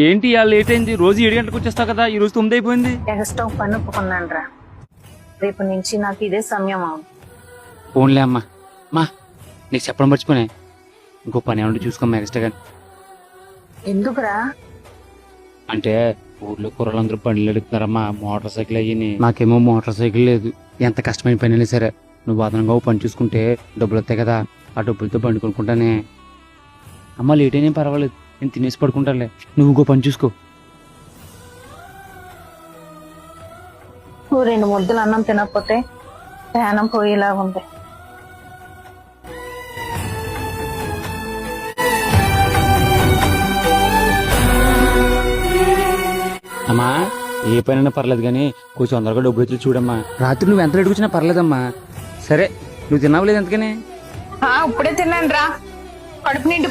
ఏంటి ఇవాళ లేట్ అయింది? రోజు 7 గంటలకు వచ్చేస్తావు కదా, ఈ రోజు 9 అయిపోయింది. ఎక్స్ట్రా పని ఒప్పుకున్నాను రా. రేపు నుంచి నాకు ఇదే సమయం అవును. ఫోన్లే అమ్మా. మా నీకు చెప్పడం మర్చిపోయినా, ఇంకో పని ఏమంటే చూసుకోమ్మా ఎక్స్ట్రా కానీ. ఎందుకురా? అంటే ఊర్లో కుర్రలందరూ బండ్లు ఎడుతున్నారమ్మా, మోటార్ సైకిల్ అయ్యి. నాకేమో మోటార్ సైకిల్ లేదు. ఎంత కష్టమైన పని అయినా సరే నువ్వు అదనంగా ఓ పని చూసుకుంటే డబ్బులు వస్తాయి కదా, ఆ డబ్బులతో బండి కొనుక్కుంటానే. అమ్మ లేట్ అయినా పర్వాలేదు, నేను తినేసి పడుకుంటానులే, నువ్వు ఇంకో పని చూసుకో. నువ్వు 2 ముద్దలు అన్నం తినకపోతే ప్రాణం పోయేలాగా ఉంది. అమ్మా ఏ పనైనా పర్లేదు కానీ కొంచెం తొందరగా డబ్బులు వచ్చి చూడమ్మా. రాత్రి నువ్వు ఎంత లేట్ వచ్చినా పర్లేదమ్మా. సరే నువ్వు తిన్నావు లేదు ఎంతకని? ఇప్పుడే తిన్నాను రా, కడుపు నిండి